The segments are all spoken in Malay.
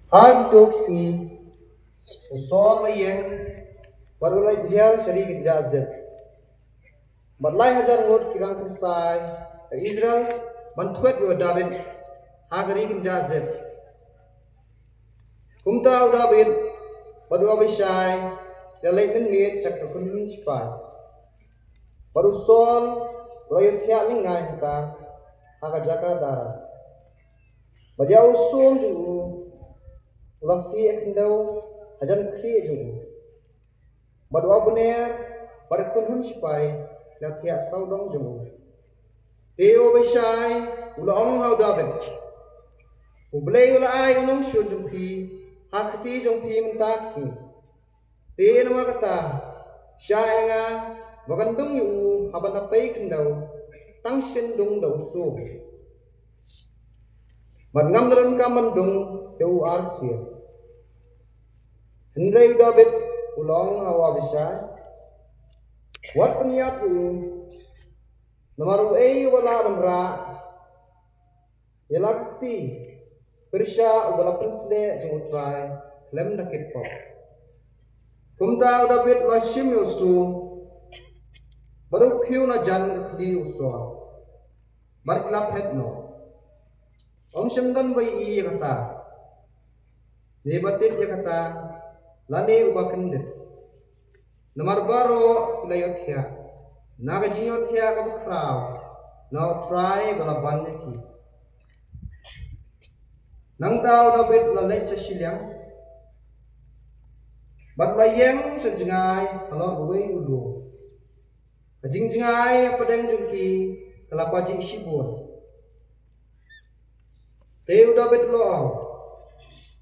Hag si usol layeng barulay diar shari ginjazet. Badlay hajar ngot kirang kinsai Israel bantuet yo David hagari ginjazet. Kumta u David badu abishai dalay min miet sak kunun spai. Baru sol rayo thiak lingai hata hagajaka dara. Bajau som ju ulasi ekndau hajan kri jungu badu abuner barkun hun spai la thia saudong jungu teo besai ulong hau David ublei ula ai unong shu jungpi hakti jungpi mentaksi te nama kata syaenga bagandung yu habana pai kendau tang sindung dau su Madngam dalam kamandung jauh arsir. Henry David ulang hawa besar. Wat penyat itu. Namaru wala benra. Yalakti. Persya ubala pensle jeng utrai. Lem nakit pop. Kumta David lashim yusu. Baru kiu na jan kli uswa. Barklap hetno. Om Shimdan bai I kata Nebatit ya kata Lane ubakendit Namar baro tilayot hiya Nagajiyot hiya kabakraw Now try balaban niya ki Nang tao David lalay sa silyang Batlayeng sa jingay Talor buway ulo Kajing-jingay padang jungki Kalapajing sibon Teu David loang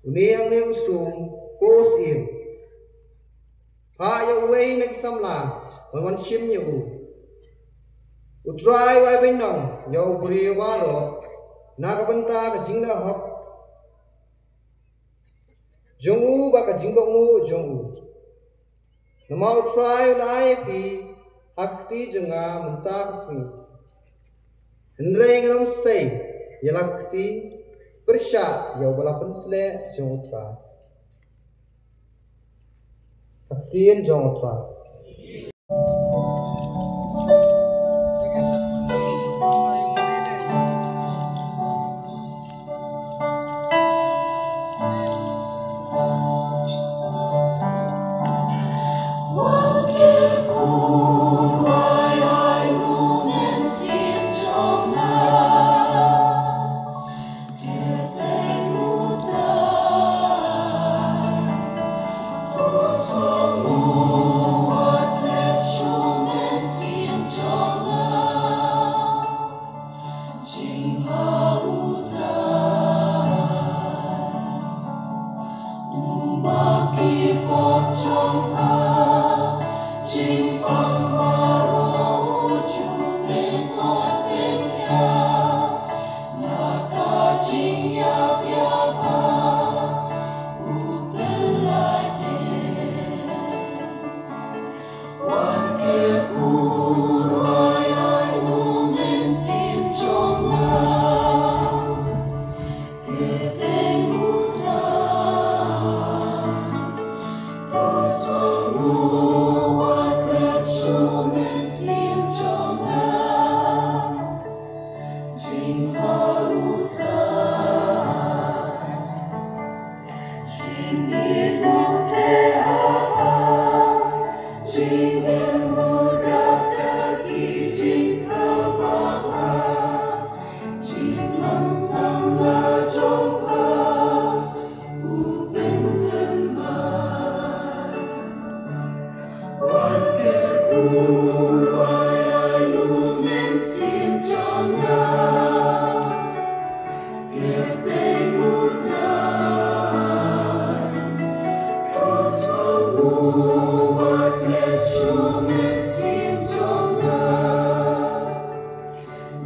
uni ang ne usung kos in pa ya way nagsamla wan shim yu utrai wai binong ya ubri waro nagabanta ka jingla hok jongu ba ka jingkongu jongu namau try lai pi hakti jenga munta kasni henreng rom sei yalakti Persya ya bala pensle jongutra Paktiin jongutra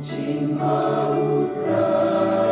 Jingha Utra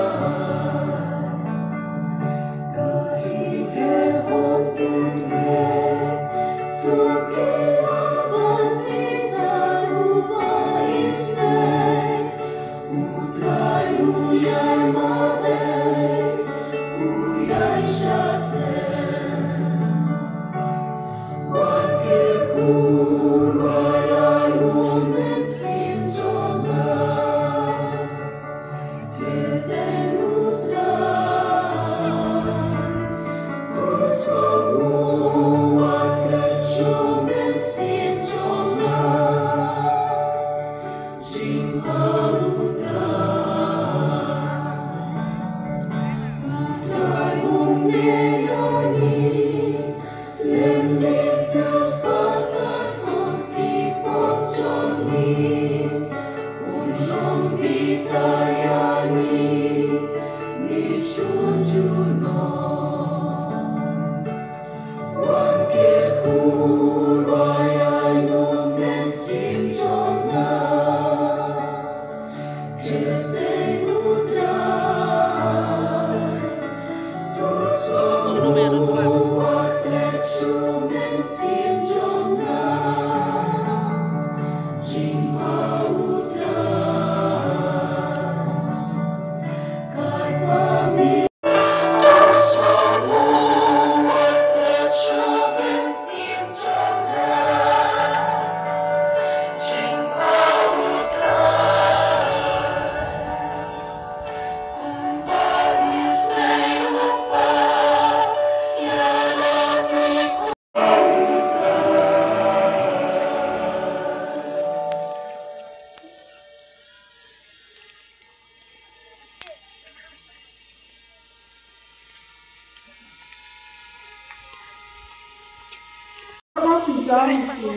jam si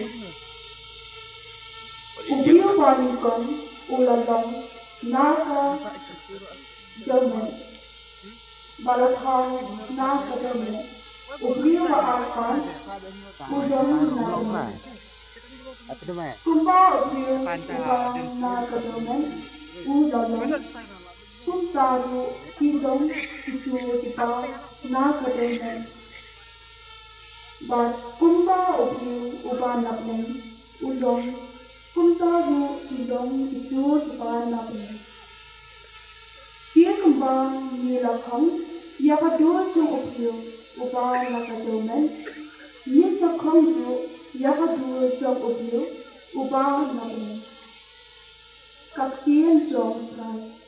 ubiyo wanikon ulalong naka domen balathang naka domen ubiyo waakan udom na kumba ubiyo ubang naka domen ulalong kumtaru kidong itu tipa naka domen But kumba ubiyo ubanapnen udong kumtaru kidong itu tipa napnen Dia kembang nilakang yakadua cung ubiyo uba nakadomen Dia sakang ju yakadua cung ubiyo uba napnen Kaktian jong trai